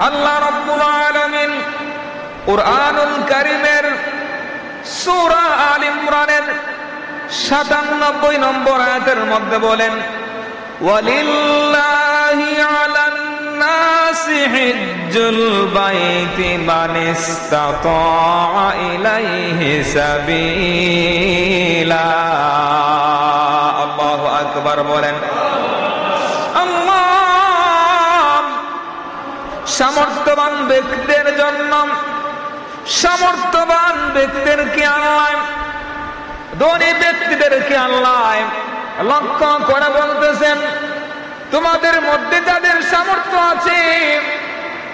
আল্লাহ রাব্বুল আলামিন কুরআনুল কারীমের সূরা আল ইমরানের ৯৭ নম্বর আয়াতের মধ্যে বলেন, ওয়ালিল্লাহি আলান নাসি হিজ্জুল বাইতি মান ইসতাতা ইলাইহি সাবিলা। আল্লাহু আকবার বলেন। আল্লাহ সামর্থ্যবান ব্যক্তিদের জন্য, সামর্থ্যবান ব্যক্তিদেরকে আল্লাহ, ধনী ব্যক্তিদেরকে আল্লাহ লক্ষ্য করে বলতেছেন, তোমাদের মধ্যে যাদের সামর্থ্য আছে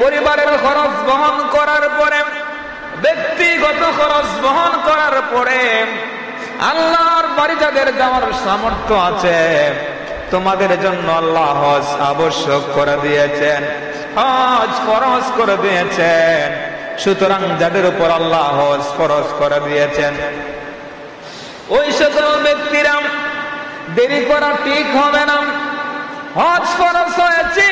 পরিবারের খরচ বহন করার পরে, ব্যক্তিগত খরচ বহন করার পরে, আল্লাহর বাড়ি যাদের যাওয়ার সামর্থ্য আছে, তোমাদের জন্য আল্লাহ হজ আবশ্যক করে দিয়েছেন, হজ ফরজ করে দিয়েছেন। সুতরাং যাদের উপর আল্লাহ হজ ফরজ করে দিয়েছেন, ওই সকল ব্যক্তিরা দেরি করা ঠিক হবে না। হজ ফরজ হয়েছে,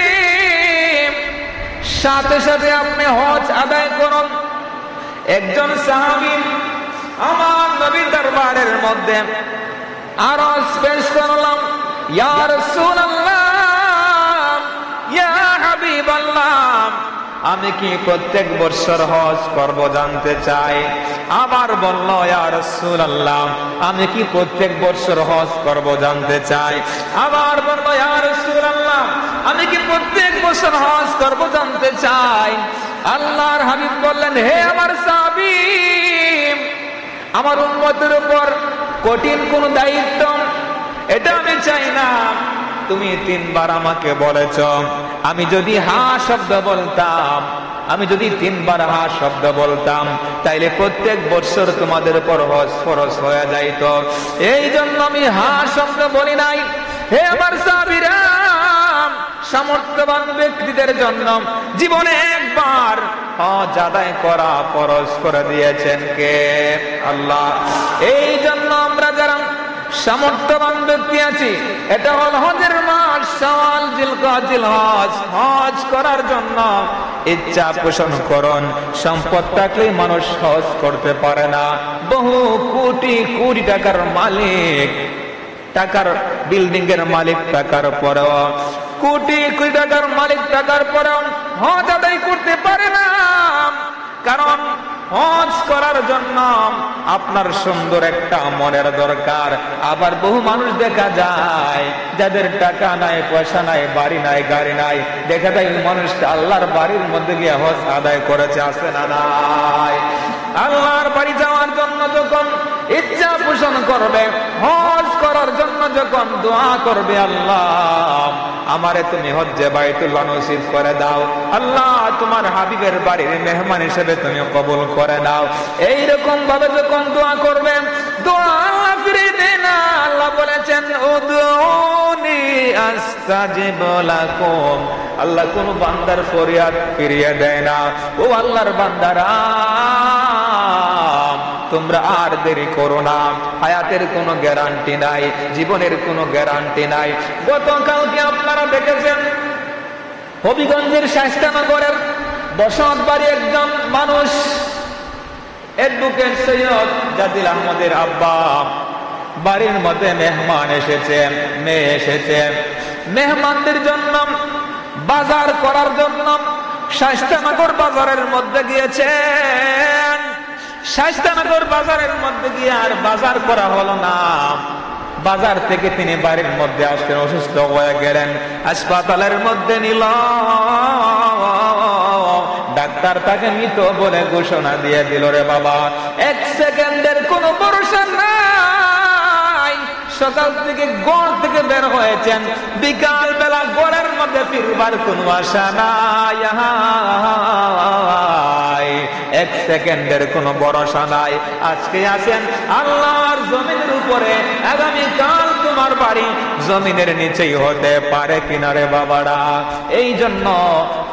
সাথে সাথে আপনি হজ আদায় করুন। একজন সাহাবী আমার নবীর দরবারের মধ্যে আরজ পেশ করলাম, ইয়া রাসূলুল্লাহ, ইয়া হাবিবাল্লাহ, আমি কি প্রত্যেক বছর হজ করব জানতে চাই। আবার বলল, ইয়া রাসূলুল্লাহ, আমি কি প্রত্যেক বছর হজ করব জানতে চাই। আবার বলল, ইয়া রাসূলুল্লাহ, আমি কি প্রত্যেক বছর হজ করব জানতে চাই। আল্লাহর হাবিব বললেন, হে আমার সাহাবী, আমার উম্মতের উপর কঠিন কোন দায়িত্ব এটা আমি চাই না। তুমি 3 বার আমাকে বলেছ, আমি যদি হ্যাঁ শব্দ বলতাম, আমি যদি 3 বার হ্যাঁ শব্দ বলতাম, তাইলে প্রত্যেক বছর তোমাদের উপর হজ ফরজ হয়ে যাইত। এই জন্য আমি হ্যাঁ শব্দ বলি নাই। হে আমার সাহাবীরা, সামর্থ্যবান ব্যক্তিদের জন্য জীবনে একবার হজ আদায় করা ফরজ করে দিয়েছেন কে? আল্লাহ। এই জন্য আমরা যারা সামর্থ্যবান ব্যক্তি আছি, এটা হল হজের মাস, শাওয়াল, জিলকাদ, হজ, হজ করার জন্য ইচ্ছা পোষণ করুন। সম্পদ থাকলেই মানুষ হজ করতে পারে না। বহু কোটি কোটি টাকার মালিক, টাকার বিল্ডিং এর মালিক টাকার পরেও, কোটি কোটি টাকার মালিক টাকার পরেও হজ আদায় করতে পারে না। কারণ হজ করার জন্য আপনার সুন্দর একটা মনের দরকার। আবার বহু মানুষ দেখা যায় যাদের টাকা নাই, পয়সা নাই, বাড়ি নাই, গাড়ি নাই, দেখা যায় মানুষটা আল্লাহর বাড়ির মধ্যে গিয়ে হজ আদায় করেছে, আছে না নাই? আল্লাহর বাড়ি যাওয়ার জন্য যখন ইচ্ছা পোষণ করবে, হজ করার জন্য যখন দোয়া করবে, আল্লাহ আমারে তুমি হজ্জে বাইতুল্লাহ নসিব করে দাও, আল্লাহ তোমার হাবিবের বাড়ির মেহমান হিসেবে তুমি কবুল করে নাও, এইরকম ভাবে যখন দোয়া করবে, দোয়া আল্লাহ ফিরিয়ে দেয় না। আল্লাহ বলেছেন, উদউনি আস্তাজিব লাকুম। আল্লাহ কোন বান্দার ফরিয়াদ ফিরিয়ে দেয় না। ও আল্লাহর বান্দারা, তোমরা আর দেরি করো না। হায়াতের কোনো গ্যারান্টি নাই, জীবনের কোনো গ্যারান্টি নাই। গতকালকে আপনারা দেখেছেন হবিগঞ্জের শায়েস্তানগরের বসত বাড়ি একজন মানুষ, অ্যাডভোকেট সৈয়দ জাদিল আহমদের আব্বা, বাড়ির মধ্যে মেহমান এসেছেন, মেয়ে এসেছেন। মেহমানদের জন্য বাজার করার জন্য শায়েস্তানগর বাজারের মধ্যে গিয়েছেন। শায়েস্তানগর বাজারের মধ্যে গিয়ে আর বাজার করা হলো না। বাজার থেকে তিনি বাড়ির মধ্যে আসলেন, অসুস্থ হয়ে গেলেন, হাসপাতালের মধ্যে নিল। ডাক্তার তাকে মৃত বলে ঘোষণা দিয়ে দিল। রে বাবা, 1 সেকেন্ডের কোনো ভরসা নাই। সকাল থেকে গড় থেকে বের হয়েছেন, বিকাল বেলা গড়ের মধ্যে ফিরবার কোনো আশা নাই। 1 সেকেন্ডের কোনো ভরসা নাই। আজকে আছেন আল্লাহর জমিনের উপরে, আগামীকাল তোমার বাড়ি জমিনের নিচেই হতে পারে কিনারে বাবারা। এই জন্য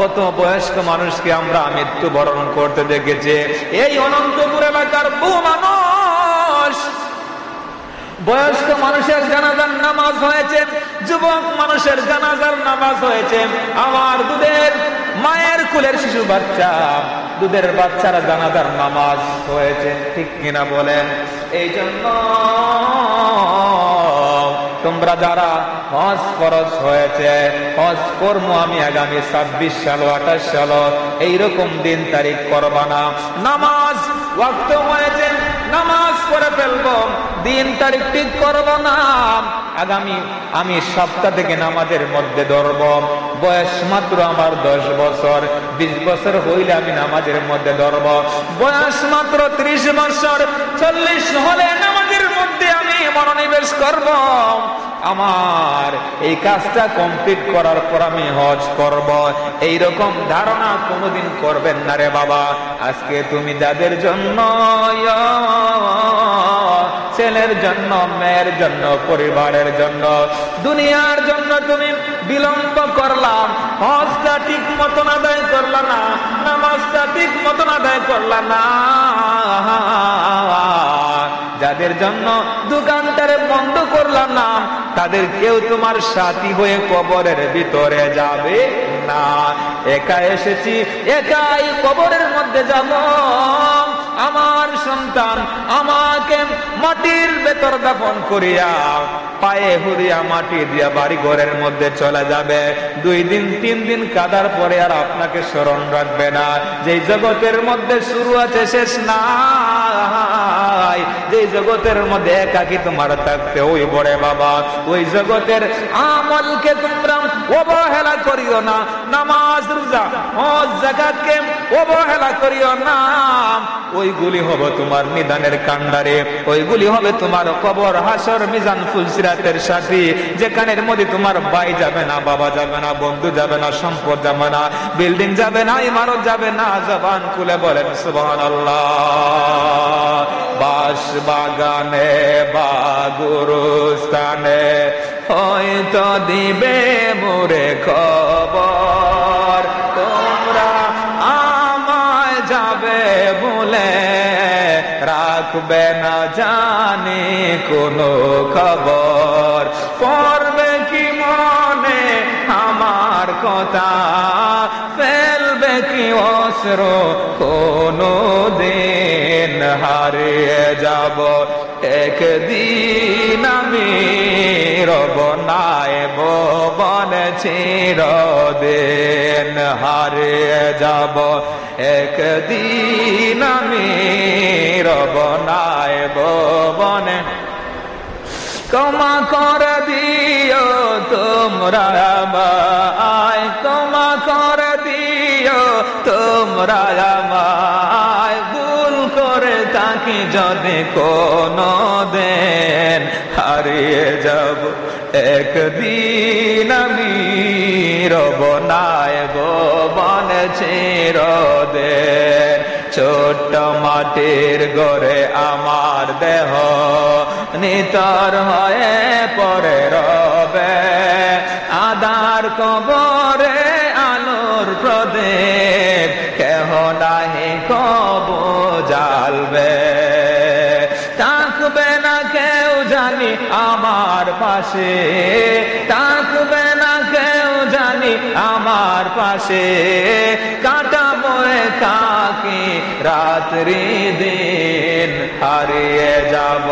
কত বয়স্ক মানুষকে আমরা মৃত্যুবরণ করতে দেখেছি। এই অনন্তপুর এলাকার বহু মানুষ, বয়স্ক মানুষের জানাজার নামাজ হয়েছে, যুবক মানুষের জানাজার নামাজ হয়েছে। আমার দুধের মায়ের কুলের শিশু বাচ্চা, দুধের বাচ্চারা জানাজার নামাজ হয়েছে, ঠিক কিনা বলেন? এই জন্য তোমরা যারা হজ ফরজ হয়েছে, হজ কর্ম আমি আগামী 26 সাল 28 সাল এইরকম দিন তারিখ করবা না। নামাজ ওয়াক্ত হয়েছে, নামাজ পড়ে ফেলবো, দিন তারিখ ঠিক করবো না। আগামী আমি সপ্তাহ থেকে নামাজের মধ্যে ধরব। বয়স মাত্র আমার 10 বছর, 20 বছর হইলে আমি নামাজের মধ্যে ধরব। বয়স মাত্র 30 বছর, 40 হলে নামাজের মধ্যে আমি মনোনিবেশ করব। আমার এই কাজটা কমপ্লিট করার পর আমি হজ করব, এইরকম ধারণা কোনোদিন করবেন না রে বাবা। আজকে তুমি যাদের জন্য, ছেলের জন্য, মেয়ের জন্য, পরিবারের জন্য, দুনিয়ার জন্য তুমি বিলম্ব করলাম, হজটা ঠিক মতন আদায় করলা না, নামাজটা ঠিক মতন আদায় করলা না, যাদের জন্য দোকানটারে বন্ধ করলাম না, তাদের কেউ তোমার সাথী হয়ে কবরের ভিতরে যাবে না। একা এসেছি, একাই কবরের মধ্যে যাব। আমার সন্তান আমাকে মাটির ভেতর দাফন করিয়া পায়ে হুরিয়া মাটি দিয়া বাড়ি ঘরের মধ্যে চলে যাবে। 2 দিন 3 দিন কাদার পরে আর আপনাকে স্মরণ রাখবে না। যে জগতের মধ্যে শুরু আছে শেষ নাই, যে জগতের মধ্যে একাকি তোমার থাকতে ওই বড়ে বাবা, ওই জগতের আমলকে তোমরা অবহেলা করিও না। নামাজ, রোজা, হজ, যাকাতকে অবহেলা করিও না। ওইগুলি হবে তোমার নিদানের কান্ডারে, ওইগুলি হবে তোমার কবর, হাসর, মিজান, ফুলসিরাতের সাথী, যেখানের মধ্যে তোমার ভাই যাবে না, বাবা যাবে না, বন্ধু যাবে না, সম্পদ যাবে না, বিল্ডিং যাবে না, ইমারত যাবে না। জবান খুলে বলেন সুবহানাল্লাহ। বাস বাগানে বা গুরুস্থানে হয়তো দিবে মোরে খবর, তোমরা আমায় যাবে বলে রাখবে না জানি কোনো খবর। পড়বে কি মনে আমার কথা, ফেলবে কি অস্ত্র কোনো দিন, হারিয়ে যাব একদিন আমি, রব নাই ভুবন চিরদিন, হারিয়ে যাব একদিন আমি, রব নাই ভুবন। ক্ষমা করে দিও তোমরা আমায়, ক্ষমা করে দিও তোমরা আমায়, ভুল করে থাকি যদি কোনো দিন, হারিয়ে যাব একদিন আমি, রব নাই ভুবন চিরদিন। ছোট্ট মাটির ঘরে আমার দেহ নিতর হয়ে পড়ে রবে, আদার কবরে আলোর প্রদীপ কেহ নাহি কবু জ্বালবে। থাকবে না কেউ জানি আমার পাশে, থাকবে না কেউ জানি আমার পাশে, কাটাবো একাকী রাত্রি দিন, হারিয়ে যাব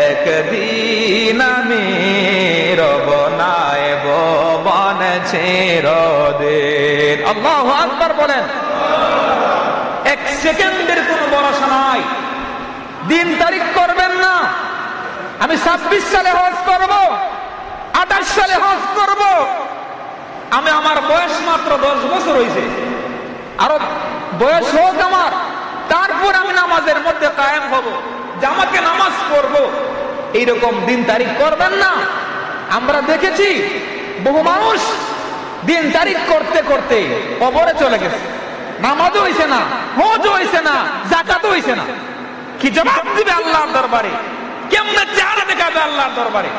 একদিন আমি, রব নাই ভুবন চিরদিন। আল্লাহু আকবার বলেন। 1 সেকেন্ডের কোনো ভরসা নাই। দিন তারিখ করবেন না। আমি 26 সালে হজ করব, 28 সালে হজ করব। আমি আমার বয়স মাত্র 10 বছর হয়েছে, আরো বয়স হোক আমার, তারপর আমি নামাজের মধ্যে কায়েম হব, জামাতে নামাজ পড়ব। এইরকম দিন তারিখ করবেন না। আমরা দেখেছি বহু মানুষ দিন তারিখ করতে করতে কবরে চলে গেছে, নামাজও হইছে না, হজও হইছে না, যাকাতও হইছে না। কি জবাব দিবে আল্লাহর দরবারে? কেমনে চেহারা দেখাবে আল্লাহর দরবারে?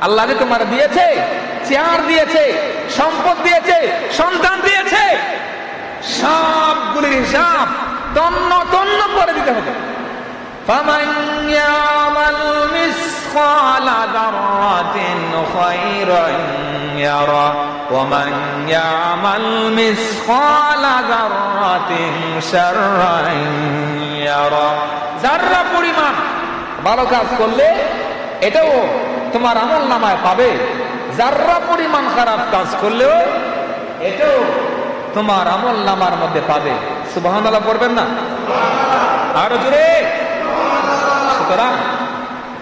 আল্লাহ যে তোমার দিয়েছে, চেহারা দিয়েছে, সম্পদ দিয়েছে, সন্তান দিয়েছে, সবগুলির হিসাব তন্ন তন্ন করে দিতে হবে। ফামান ইয়ামাল মিসকালা যাররাতিন খায়রান ইয়ারা ومن يعمل مثقال ذرة شرا يره। যাররা পরিমাণ ভালো কাজ করলে এটাও তোমার আমল নামায় পাবে, যাররা পরিমাণ খারাপ কাজ করলেও এটাও তোমার আমল নামার মধ্যে পাবে। সুবহানাল্লাহ পড়বেন না? আরো জোরে। সুতরাং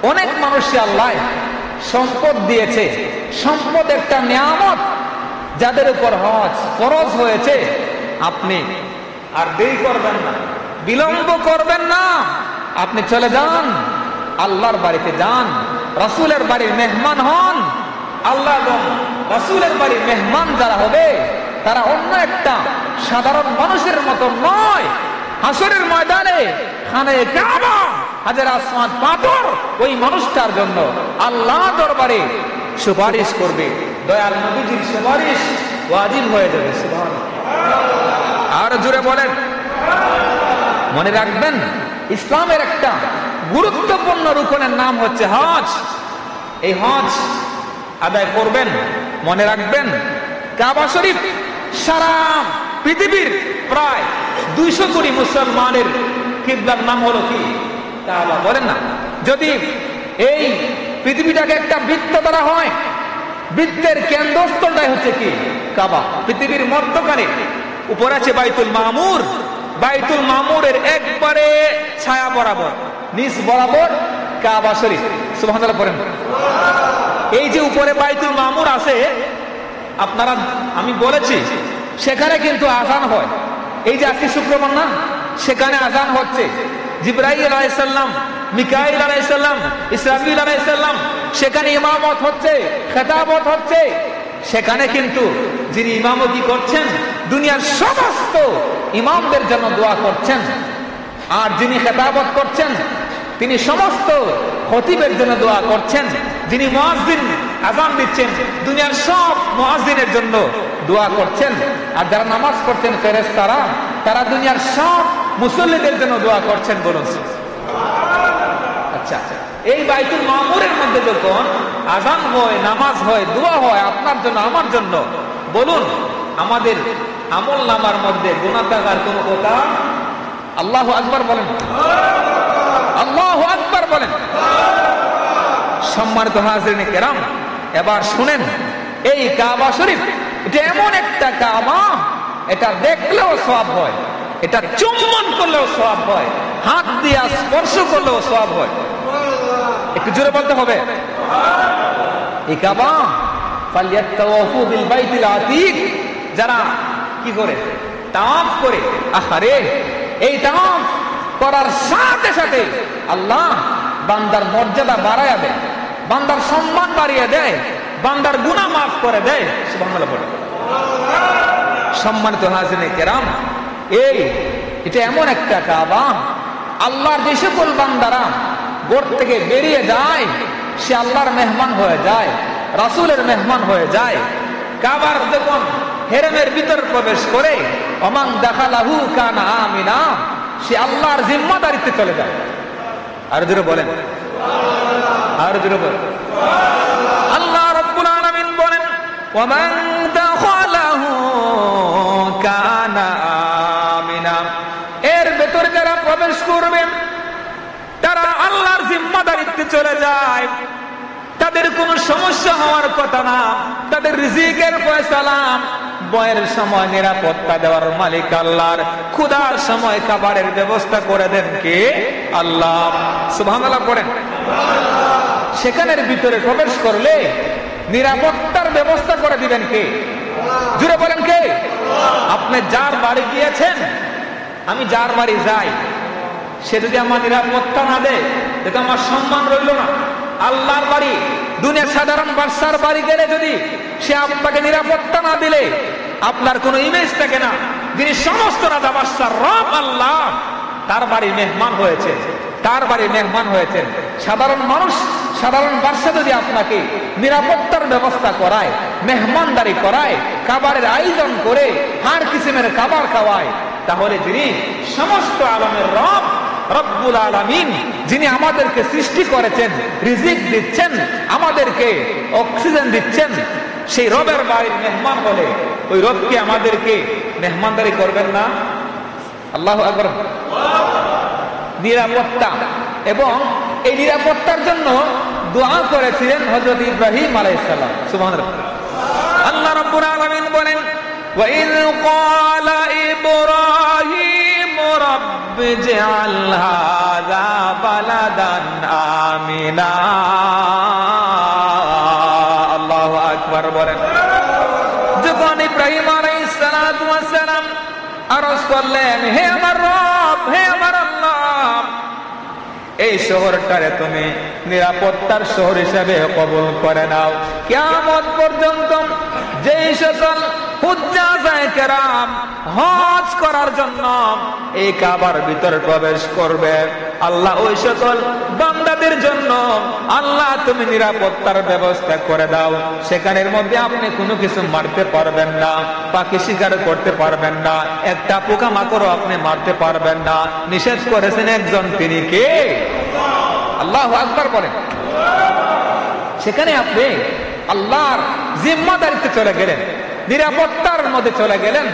অনেক মানুষকে আল্লাহ সম্পদ দিয়েছে, সম্পদ একটা নিয়ামত, যাদের উপর হজ ফরজ হয়েছে আপনি আর দেরি করবেন না, বিলম্ব করবেন না, আপনি চলে যান, আল্লাহর বাড়িতে যান, রাসূলের বাড়ির মেহমান হন। আল্লাহ এবং রাসূলের বাড়ির মেহমান যারা হবে তারা অন্য একটা সাধারণ মানুষের মতো নয়। হাসরের ময়দানে খানায়ে কাবা, হাজার আসওয়াদ পাথর ওই মানুষটার জন্য আল্লাহ দরবারে সুপারিশ করবে। দয়াল নবীজির সুপারিশ ওয়াজিব হয়ে যাবে। সুবহানাল্লাহ। আর জোরে বলেন। মনে রাখবেন, ইসলামের একটা গুরুত্বপূর্ণ রুকনের নাম হচ্ছে হজ। এই হজ আদায় করবেন, মনে রাখবেন কাবা শরীফ সারা পৃথিবীর প্রায় 200 কোটি মুসলমানের কিবলার নাম হলো কি? কাবা। বলেন না, যদি এই পৃথিবীটাকে একটা বৃত্ত ধরা হয়, বৃত্তের কেন্দ্রস্থলটাই হচ্ছে কি? কাবা। পৃথিবীর মধ্যখানে উপরে আছে বাইতুল মামুর, বাইতুল মামুরের একবারে ছায়া বরাবর নিচ বরাবর কাবা শরীফ। সুবহানাল্লাহ পড়েন। এই যে উপরে বাইতুল মামুর আছে, আপনারা আমি বলেছি সেখানে কিন্তু আযান হয়। এই যে আজকে শুক্রবার না, সেখানে আযান হচ্ছে। জিবরাইল আলাইহিস সালাম, মিকাইল আলাইহিস সালাম, ইসরাফিল আলাইহিস সালাম সেখানে ইমামত হচ্ছে, খেতাবত হচ্ছে। সেখানে কিন্তু যিনি ইমামতি করছেন দুনিয়ার সমস্ত ইমামদের জন্য দোয়া করছেন, আর যিনি খেতাবত করছেন তিনি সমস্ত খতিবের জন্য দোয়া করছেন। যিনি মুয়াজ্জিন আযান দিচ্ছেন দুনিয়ার সব মুয়াজ্জিনের জন্য দোয়া করছেন। আর যারা নামাজ পড়ছেন ফেরেশতারা, তারা দুনিয়ার সব মুসল্লিদের জন্য দোয়া করছেন। বলুন আচ্ছা, এই বাইতুল মামুরের মধ্যে যখন আযান হয়, নামাজ হয়, দোয়া হয় আপনার জন্য আমার জন্য, বলুন আমাদের আমল নামার মধ্যে গুনাহ থাকার কোনো কথা? আল্লাহু আকবার বলেন, আল্লাহু আকবার বলেন। সম্মানিত হাজিরিন কেরাম, এবার শুনেন, এই কাবা শরীফ এটা এমন একটা কাবা, এটা দেখলেও সওয়াব হয়, এটা চুম্বন করলেও সওয়াব হয়, হাত দিয়ে স্পর্শ করলেও সওয়াব হয়। একটু জোরে বলতে হবে। এই কাবা ফালিয়াতাওয়াফু বিল বাইতিল আতীক, যারা কি করে? তাওয়াফ করে। আহারে, এই তাওয়াফ করার সাথে সাথে আল্লাহ বান্দার মর্যাদা বাড়ায়া দেয়, বান্দার সম্মান বাড়িয়ে দেয়, বান্দার গুনাহ মাফ করে দেয়। সুবহানাল্লাহ বলে। সম্মানিত হাজিরিন কেরাম, এটা এমন একটা কাবা, আল্লাহর যে সকল বান্দারা ঘর থেকে বেরিয়ে যায় সে আল্লাহর মেহমান হয়ে যায়, রাসূলের মেহমান হয়ে যায়। কাবার যখন হেরেমের ভিতর প্রবেশ করে, ওমান দাখালাহু কানা আমিনা, সে আল্লাহর জিম্মাদারিতে চলে যায়। আর জোরে বলেন, আর জোরে বলেন। আল্লাহ রাব্বুল আলামিন বলেন, ওমান দাখালাহু কানা আমিনা, এর ভেতরে যারা প্রবেশ করবে তারা আল্লাহর জিম্মাদারিতে চলে যায়, তাদের কোনো সমস্যা হওয়ার কথা না, তাদের রিজিকের ফয়সালা বয়ের সময় নিরাপত্তা দেওয়ার মালিক আল্লাহর, ক্ষুধার সময় খাবারের ব্যবস্থা করে দেন কে? আল্লাহ। সুবহানাল্লাহ পড়েন। সেখানের ভিতরে প্রবেশ করলে নিরাপত্তার ব্যবস্থা করে দিবেন কে? জুড়ে বলেন কে? আপনি যার বাড়ি গিয়েছেন, আমি যার বাড়ি যাই, সে যদি আমার নিরাপত্তা না দেয় এটা আমার সম্মান রইল না। আল্লাহর বাড়ি, দুনিয়ার সাধারণ বাদশার বাড়ি গেলে যদি সে আপনাকে নিরাপত্তা না দিলে আপনার কোনো ইমেজ থাকে না। যিনি সমস্ত রাজা বাদশার রব আল্লাহ, তার বাড়ি মেহমান হয়েছে, তার বাড়ি মেহমান হয়েছে। সাধারণ মানুষ, সাধারণ বাদশা যদি আপনাকে নিরাপত্তার ব্যবস্থা করায়, মেহমানদারি করায়, খাবারের আয়োজন করে হার কিসিমের খাবার খাওয়ায়, তাহলে যিনি সমস্ত আলমের রব, রব্বুল আলামিন, যিনি আমাদেরকে সৃষ্টি করেছেন, রিজিক দিচ্ছেন, আমাদেরকে অক্সিজেন দিচ্ছেন, সেই রবের বাড়ির মেহমান হলে ওই রবকে আমাদেরকে মেহমানদারি করবেন না? আল্লাহু আকবার। নিরাপত্তা, এবং এই নিরাপত্তার জন্য দোয়া করেছিলেন হযরত ইব্রাহিম আলাইহিস সালাম। সুবহানাল্লাহ। আল্লাহ রাব্বুল আলামিন বলেন, ওয়া ইয ক্বালা ইব্রাহিম রাব্বি ইজআল হাযা বালাদান আমিনা। আল্লাহু আকবার বলেন। যখন ইব্রাহিম আলাইহিস সালাতু ওয়াস সালাম আরজ করলেন, হে আমার রব, হে আমার আল্লাহ, এই শহরটারে তুমি নিরাপত্তার শহর হিসেবে কবুল করে নাও। কিয়ামত পর্যন্ত যেই সকল হুজ্জায়ে কেরাম হজ করার জন্য এই কাবার ভিতরে প্রবেশ করবে, আল্লাহ ওই সকল বান্দাদের জন্য আল্লাহ তুমি নিরাপত্তার ব্যবস্থা করে দাও। সেখানের মধ্যে আপনি কোনো কিছু মারতে পারবেন না, পাখি শিকার করতে পারবেন না, একটা পোকামাকড়ও আপনি মারতে পারবেন না। নিষেধ করেছেন একজন, তিনি কে? আল্লাহু আকবার বলেন। সেখানে আপনি আল্লাহর জিম্মাদারিতে চলে গেলেন, নিরাপত্তার মধ্যে চলে গেলেন।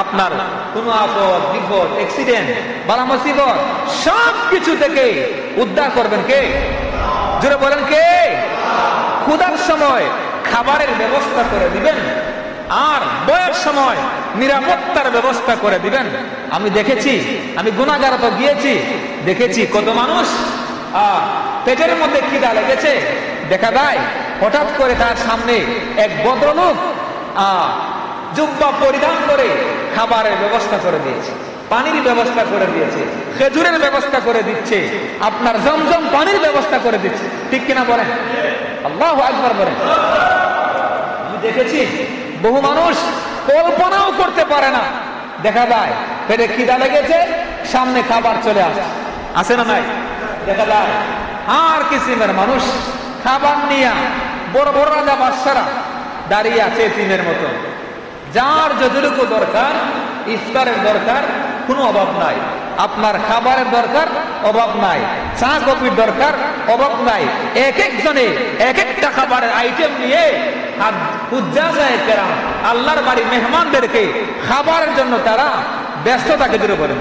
আপনার কোন আপদ বিপদ, অ্যাক্সিডেন্ট, বালা মুসিবত সব কিছু থেকে উদ্ধার করবেন কে? জোরে বলেন কে? ক্ষুধার সময় খাবারের ব্যবস্থা করে দিবেন, আর বয়ের সময় নিরাপত্তার ব্যবস্থা করে দিবেন। আমি দেখেছি, আমি গুনাহগার তো গিয়েছি, দেখেছি কত মানুষ পেটের মধ্যে খিদা লেগেছে, দেখা যায় হঠাৎ করে তার সামনে এক ভদ্রলোক জুব্বা পরিধান করে খাবারের ব্যবস্থা করে দিয়েছে, পানির ব্যবস্থা করে দিয়েছে, খেজুরের ব্যবস্থা করে দিচ্ছে, আপনার জমজম পানির ব্যবস্থা করে দিচ্ছে। ঠিক কিনা বলেন? আল্লাহু আকবার বলেন। আমি দেখেছি বহু মানুষ কল্পনাও করতে পারে না, দেখা যায় পেটে খিদা লেগেছে, সামনে খাবার চলে আসে, আসে না নাই? দেখা যায় আর কিসিমের মানুষ খাবার নিয়ে বড় বড় রাজা বাদশারা দাঁড়িয়ে আছে এতিমের মতো। যার যতটুকু দরকার, ইফতারের দরকার, কোনো অভাব নাই। আপনার খাবারের দরকার, অভাব নাই। চা কফির দরকার, অভাব নাই। এক একজনে এক একটা খাবারের আইটেম নিয়ে হুজ্জায়ে কেরাম আল্লাহর বাড়ি মেহমানদেরকে খাবারের জন্য তারা ব্যস্ত থাকে। জুড়ে বলেন।